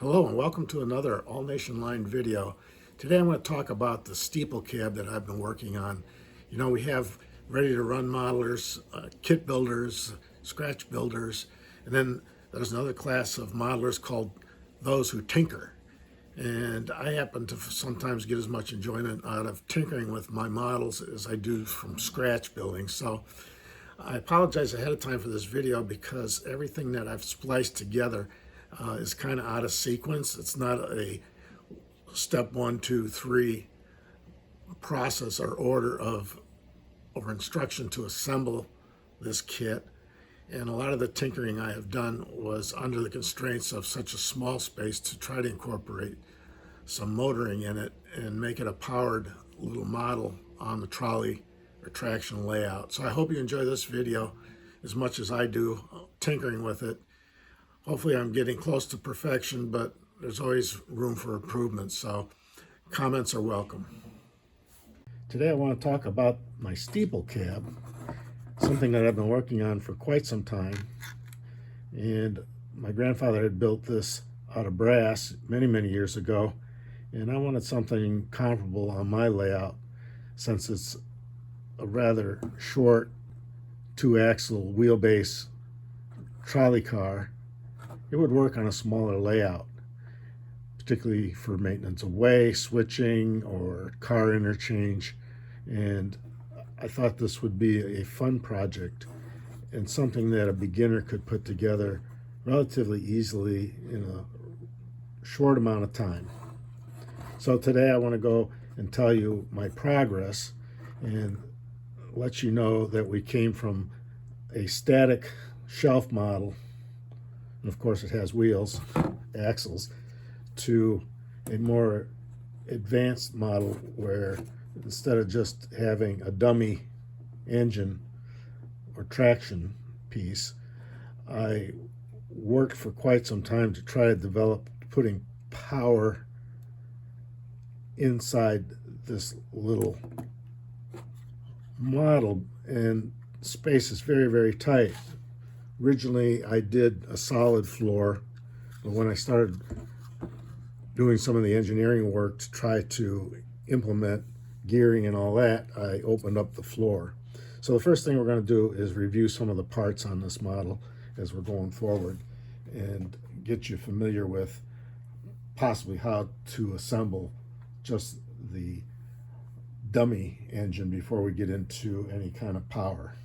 Hello and welcome to another All Nation Line video. Today I'm going to talk about the Steeple cab that I've been working on. You know, we have ready to run modelers, kit builders, scratch builders, and then there's another class of modelers called those who tinker. And I happen to sometimes get as much enjoyment out of tinkering with my models as I do from scratch building. So I apologize ahead of time for this video because everything that I've spliced together is kind of out of sequence. It's not a step 1, 2, 3 process or order of or instruction to assemble this kit. And a lot of the tinkering I have done was under the constraints of such a small space to try to incorporate some motoring in it and make it a powered little model on the trolley or traction layout. So I hope you enjoy this video as much as I do tinkering with it. Hopefully I'm getting close to perfection, but there's always room for improvement, so comments are welcome. Today I want to talk about my Steeple cab, something that I've been working on for quite some time. And my grandfather had built this out of brass many years ago, and I wanted something comparable on my layout since it's a rather short 2-axle wheelbase trolley car. It would work on a smaller layout, particularly for maintenance of way, switching, or car interchange. And I thought this would be a fun project and something that a beginner could put together relatively easily in a short amount of time. So today I want to go and tell you my progress and let you know that we came from a static shelf model, and of course it has wheels, axles, to a more advanced model where instead of just having a dummy engine or traction piece, I worked for quite some time to try to develop putting power inside this little model, and space is very tight. Originally I did a solid floor, but when I started doing some of the engineering work to try to implement gearing and all that, I opened up the floor. So the first thing we're going to do is review some of the parts on this model as we're going forward and get you familiar with possibly how to assemble just the dummy engine before we get into any kind of power.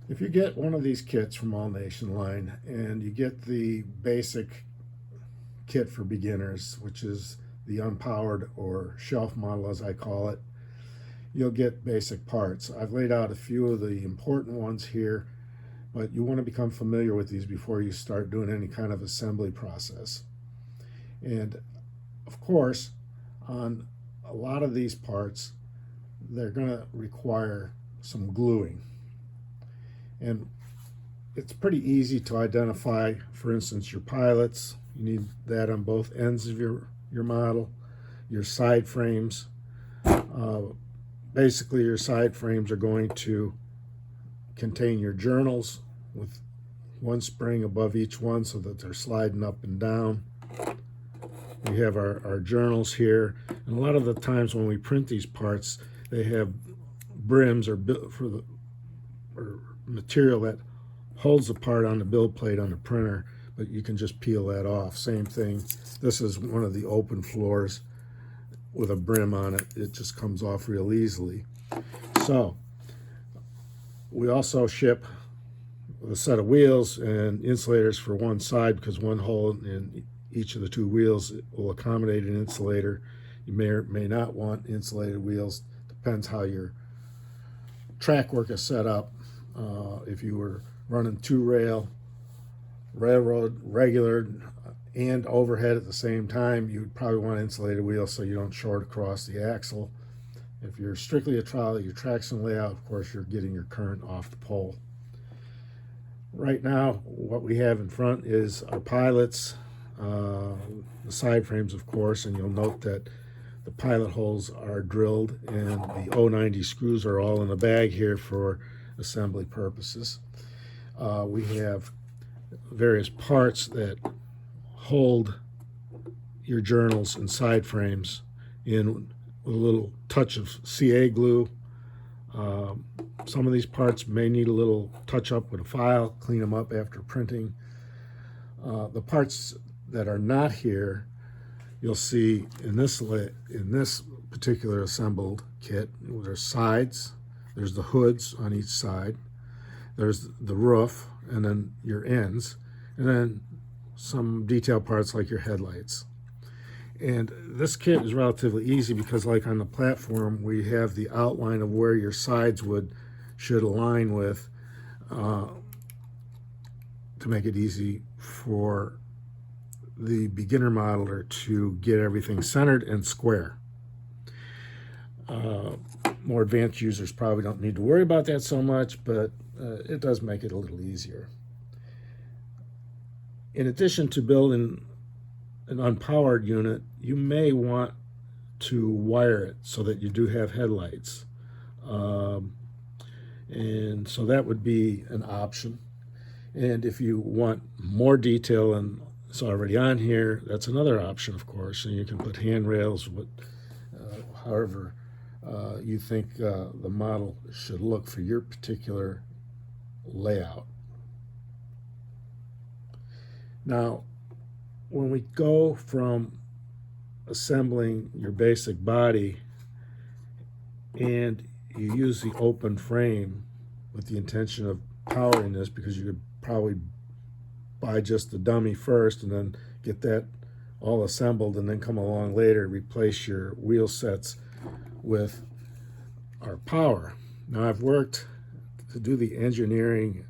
If you get one of these kits from All Nation Line and you get the basic kit for beginners, which is the unpowered or shelf model as I call it, you'll get basic parts. I've laid out a few of the important ones here, but you want to become familiar with these before you start doing any kind of assembly process. And of course, on a lot of these parts, they're going to require some gluing. And it's pretty easy to identify, for instance, your pilots. You need that on both ends of your model. Your side frames. Basically, your side frames are going to contain your journals with one spring above each one so that they're sliding up and down. We have our journals here. And a lot of the times when we print these parts, they have brims or material that holds the part on the build plate on the printer, but you can just peel that off. Same thing, this is one of the open floors with a brim on it. It just comes off real easily. So we also ship a set of wheels and insulators for one side, because one hole in each of the two wheels will accommodate an insulator. You may or may not want insulated wheels, depends how your track work is set up. If you were running 2-rail, railroad, regular, and overhead at the same time, you'd probably want insulated wheels so you don't short across the axle. If you're strictly a trolley, your traction layout, of course, you're getting your current off the pole. Right now, what we have in front is our pilots, the side frames, of course, and you'll note that the pilot holes are drilled and the 090 screws are all in the bag here for assembly purposes. We have various parts that hold your journals and side frames in with a little touch of CA glue. Some of these parts may need a little touch up with a file, clean them up after printing. The parts that are not here, you'll see in this particular assembled kit, there's sides, there's the hoods on each side, there's the roof, and then your ends, and then some detail parts like your headlights. And this kit is relatively easy because, like on the platform, we have the outline of where your sides should align with, to make it easy for the beginner modeler to get everything centered and square. More advanced users probably don't need to worry about that so much, but it does make it a little easier. In addition to building an unpowered unit, you may want to wire it so that you do have headlights. And so that would be an option. And if you want more detail than it's already on here, that's another option, of course. And you can put handrails, however you think the model should look for your particular layout. Now, when we go from assembling your basic body and you use the open frame with the intention of powering this, because you could probably buy just the dummy first and then get that all assembled and then come along later, replace your wheel sets with our power. Now, I've worked to do the engineering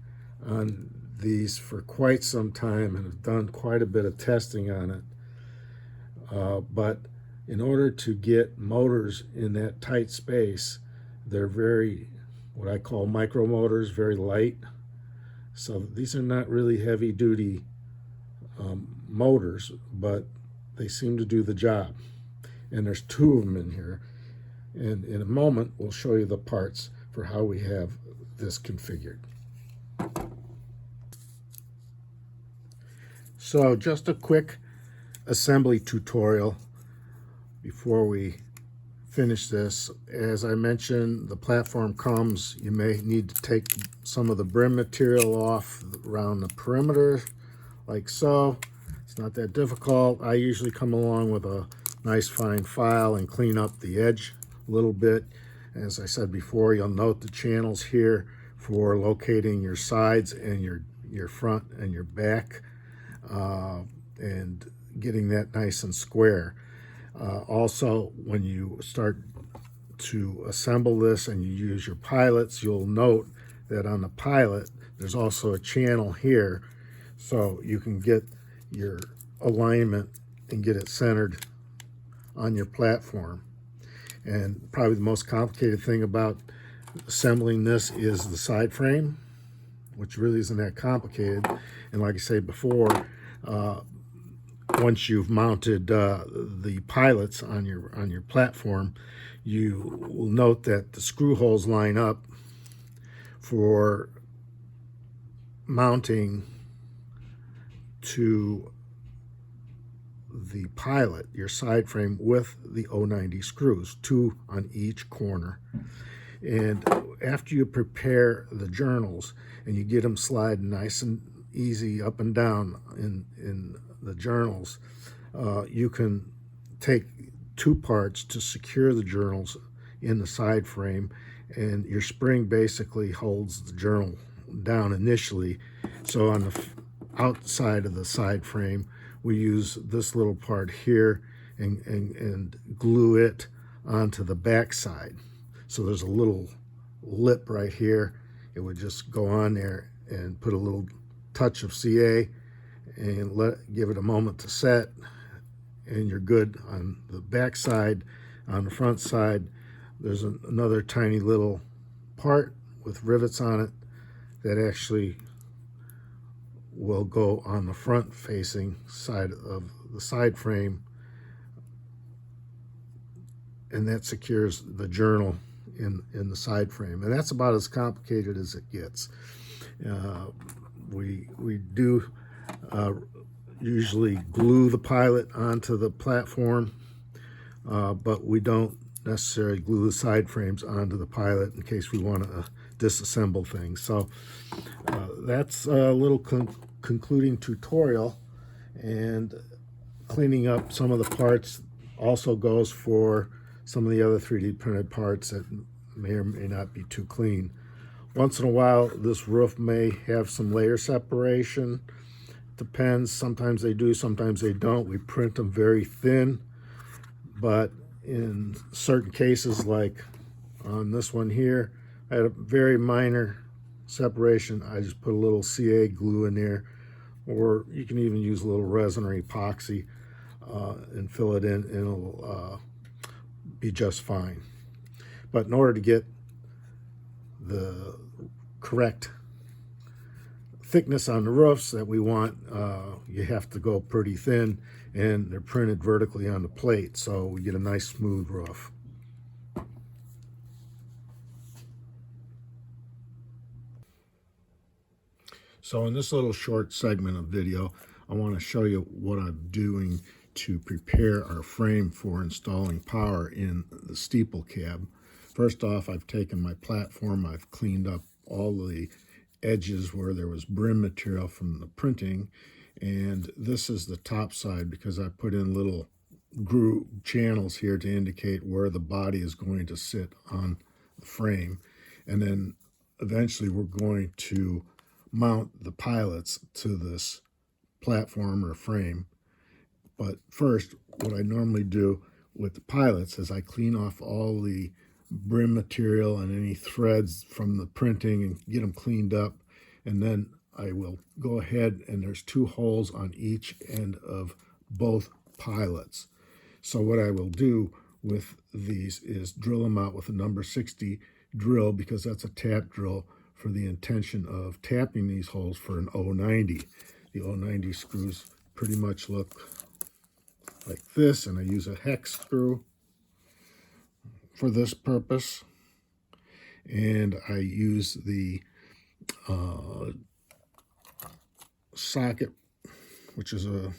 on these for quite some time and have done quite a bit of testing on it. But in order to get motors in that tight space, they're very, what I call micro motors, very light. So these are not really heavy duty motors, but they seem to do the job. And there's two of them in here. And in a moment, we'll show you the parts for how we have this configured. So just a quick assembly tutorial before we finish this. As I mentioned, the platform comes, you may need to take some of the brim material off around the perimeter, like so. It's not that difficult. I usually come along with a nice fine file and clean up the edge a little bit. As I said before, you'll note the channels here for locating your sides and your front and your back, and getting that nice and square. Also, when you start to assemble this and you use your pilots, you'll note that on the pilot there's also a channel here, so you can get your alignment and get it centered on your platform. And probably the most complicated thing about assembling this is the side frame, which really isn't that complicated. And like I said before, once you've mounted the pilots on your platform, you will note that the screw holes line up for mounting to the pilot, your side frame, with the 090 screws, 2 on each corner. And after you prepare the journals and you get them sliding nice and easy up and down in the journals, you can take 2 parts to secure the journals in the side frame, and your spring basically holds the journal down initially. So on the outside of the side frame, we use this little part here and glue it onto the back side. So there's a little lip right here. It would just go on there and put a little touch of CA and give it a moment to set, and you're good on the back side. On the front side, there's another tiny little part with rivets on it that actually will go on the front facing side of the side frame, and that secures the journal in the side frame. And that's about as complicated as it gets. We do usually glue the pilot onto the platform, but we don't necessarily glue the side frames onto the pilot in case we want to disassemble things. So that's a little concluding tutorial, and cleaning up some of the parts also goes for some of the other 3D printed parts that may or may not be too clean. Once in a while, this roof may have some layer separation. Depends. Sometimes they do, sometimes they don't. We print them very thin, but in certain cases, like on this one here, I had a very minor separation. I just put a little CA glue in there, or you can even use a little resin or epoxy and fill it in, and it'll be just fine. But in order to get the correct thickness on the roofs that we want, you have to go pretty thin, and they're printed vertically on the plate, so we get a nice smooth roof. So in this little short segment of video, I want to show you what I'm doing to prepare our frame for installing power in the Steeple cab. First off, I've taken my platform, I've cleaned up all the edges where there was brim material from the printing, and this is the top side because I put in little groove channels here to indicate where the body is going to sit on the frame. And then eventually we're going to mount the pilots to this platform or frame. But first, what I normally do with the pilots is I clean off all the brim material and any threads from the printing and get them cleaned up, and then I will go ahead, and there's 2 holes on each end of both pilots. So what I will do with these is drill them out with a number 60 drill, because that's a tap drill for the intention of tapping these holes for an 090. The 090 screws pretty much look like this, and I use a hex screw for this purpose, and I use the socket, which is a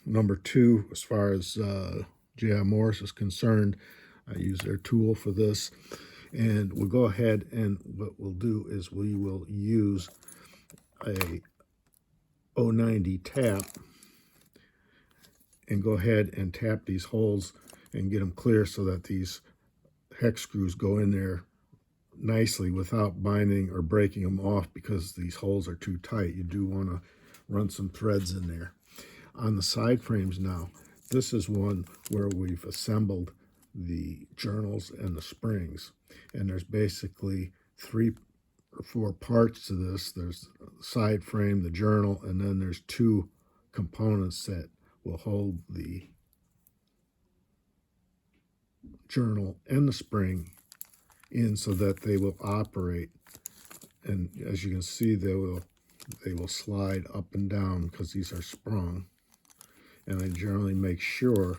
number 2 as far as J.I. Morris is concerned. I use their tool for this, and we'll go ahead, and what we'll do is we will use a 090 tap and go ahead and tap these holes and get them clear so that these hex screws go in there nicely without binding or breaking them off, because these holes are too tight. You do want to run some threads in there. On the side frames now, this is one where we've assembled the journals and the springs, and there's basically 3 or 4 parts to this. There's the side frame, the journal, and then there's 2 components that will hold the journal and the spring in so that they will operate. And as you can see, they will slide up and down because these are sprung. And I generally make sure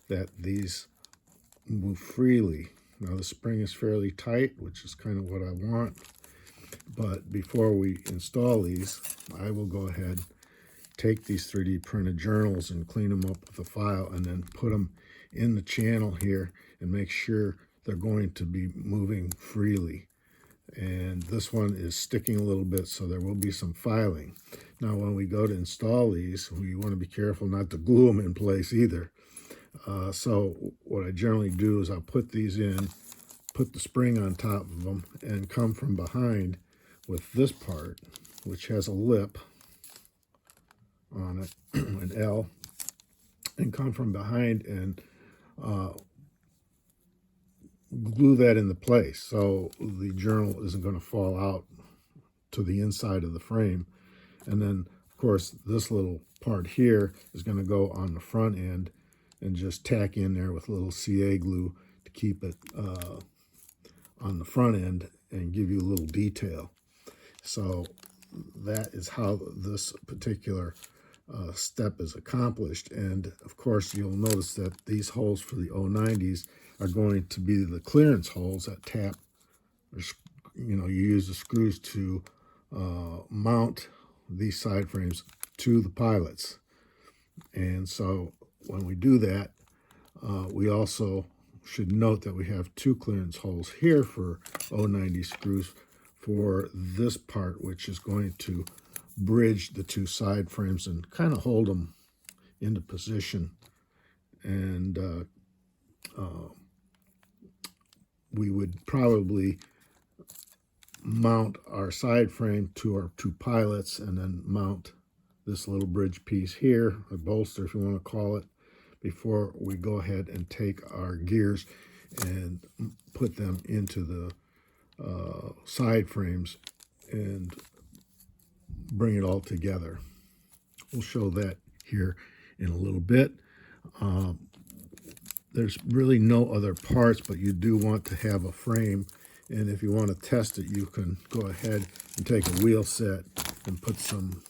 that these move freely. Now the spring is fairly tight, which is kind of what I want. But before we install these, I will go ahead, take these 3D printed journals and clean them up with a file, and then put them in the channel here and make sure they're going to be moving freely. And this one is sticking a little bit, so there will be some filing. Now when we go to install these, we want to be careful not to glue them in place either. So what I generally do is I'll put these in, put the spring on top of them, and come from behind with this part, which has a lip on it, an L, and come from behind and glue that into place so the journal isn't going to fall out to the inside of the frame. And then, of course, this little part here is going to go on the front end, and just tack in there with a little CA glue to keep it on the front end and give you a little detail. So that is how this particular step is accomplished. And of course, you'll notice that these holes for the 090s are going to be the clearance holes that tap, or, you use the screws to mount these side frames to the pilots. And so when we do that, we also should note that we have 2 clearance holes here for 090 screws for this part, which is going to bridge the 2 side frames and kind of hold them into position. And we would probably mount our side frame to our 2 pilots and then mount this little bridge piece here, a bolster if you want to call it, before we go ahead and take our gears and put them into the side frames and bring it all together. We'll show that here in a little bit. There's really no other parts, but you do want to have a frame, and if you want to test it, you can go ahead and take a wheel set and put some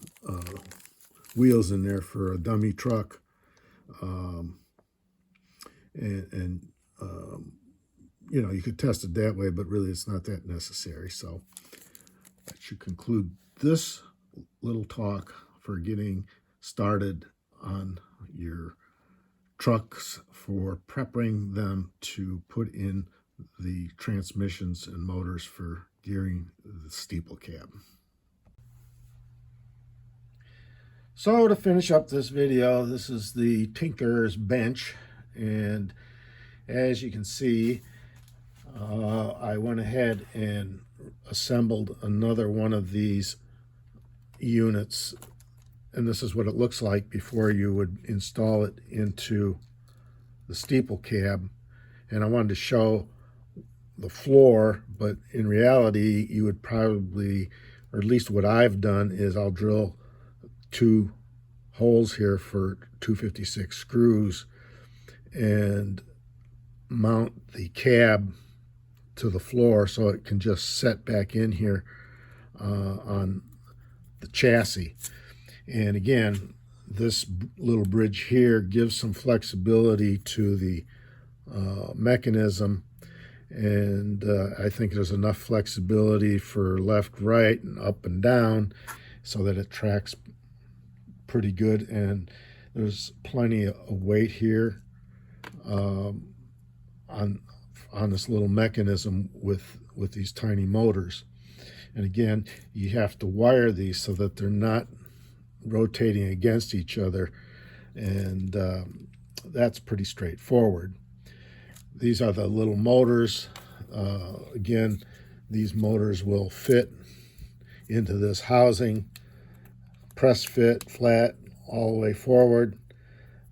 wheels in there for a dummy truck, you know, you could test it that way, but really it's not that necessary. So that should conclude this little talk for getting started on your trucks for prepping them to put in the transmissions and motors for gearing the steeple cab. So to finish up this video, this is the tinker's bench, and as you can see, I went ahead and assembled another one of these units, and this is what it looks like before you would install it into the steeple cab. And I wanted to show the floor, but in reality you would probably, or at least what I've done, is I'll drill 2 holes here for 256 screws and mount the cab to the floor so it can just set back in here on the chassis. And again, this little bridge here gives some flexibility to the mechanism, and I think there's enough flexibility for left, right, and up and down so that it tracks pretty good. And there's plenty of weight here on this little mechanism with these tiny motors. And again, you have to wire these so that they're not rotating against each other, and that's pretty straightforward. These are the little motors. Again, these motors will fit into this housing, press fit, flat, all the way forward.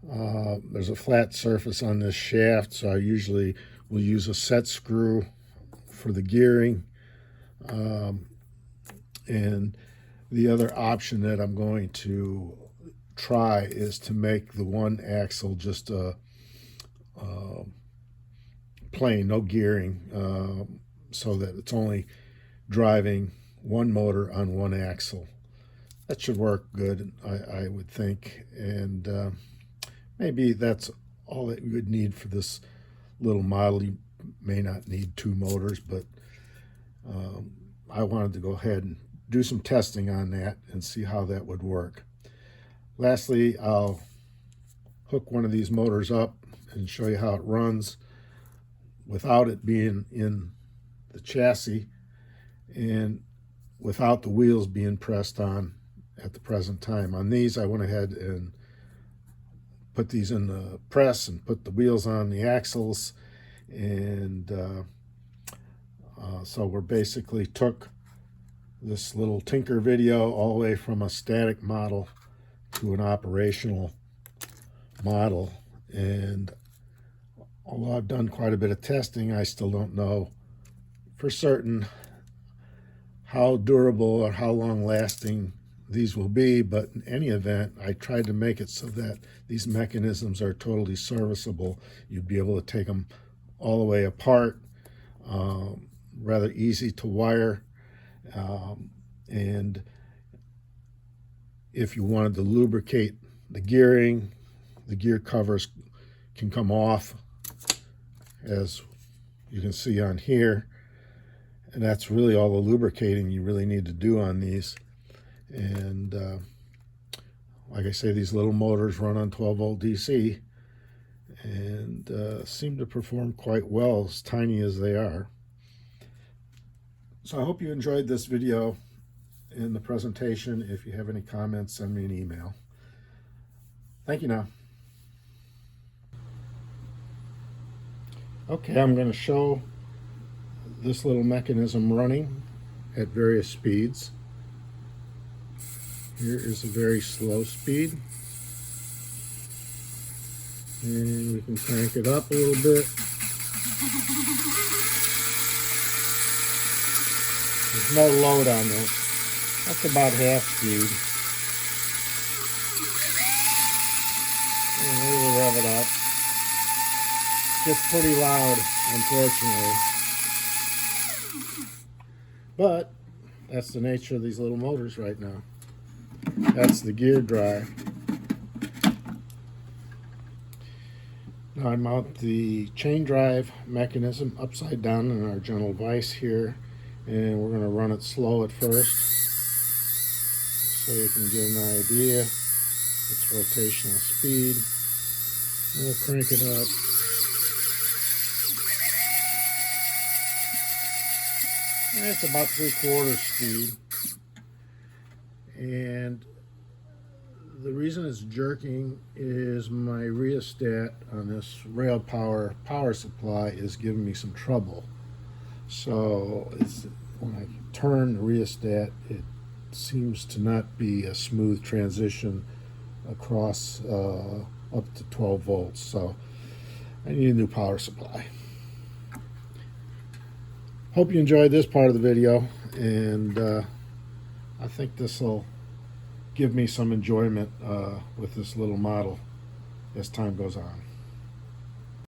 There's a flat surface on this shaft, so I usually will use a set screw for the gearing. And the other option that I'm going to try is to make the one axle just a plain, no gearing, so that it's only driving one motor on one axle. That should work good, I would think. And maybe that's all that you would need for this little model. You may not need 2 motors, but I wanted to go ahead and do some testing on that and see how that would work. Lastly, I'll hook one of these motors up and show you how it runs without it being in the chassis and without the wheels being pressed on at the present time. On these, I went ahead and put these in the press and put the wheels on the axles, and so we're basically took this little tinker video all the way from a static model to an operational model. And although I've done quite a bit of testing, I still don't know for certain how durable or how long lasting these will be, but in any event, I tried to make it so that these mechanisms are totally serviceable. You'd be able to take them all the way apart, rather easy to wire, and if you wanted to lubricate the gearing, the gear covers can come off, as you can see on here, and that's really all the lubricating you really need to do on these. And like I say, these little motors run on 12 volt DC and seem to perform quite well, as tiny as they are. So I hope you enjoyed this video and the presentation. If you have any comments, send me an email. Thank you now. Okay, I'm going to show this little mechanism running at various speeds. Here is a very slow speed. And we can crank it up a little bit. There's no load on this. That's about half speed. And we will rev it up. Gets pretty loud, unfortunately. But that's the nature of these little motors right now. That's the gear drive. Now I mount the chain drive mechanism upside down in our gentle vise here, and we're going to run it slow at first so you can get an idea of its rotational speed. And we'll crank it up. And it's about 3/4 speed. And the reason it's jerking is my rheostat on this rail power supply is giving me some trouble. So when I turn the rheostat, it seems to not be a smooth transition across up to 12 volts. So I need a new power supply. Hope you enjoyed this part of the video, and I think this will give me some enjoyment with this little model as time goes on.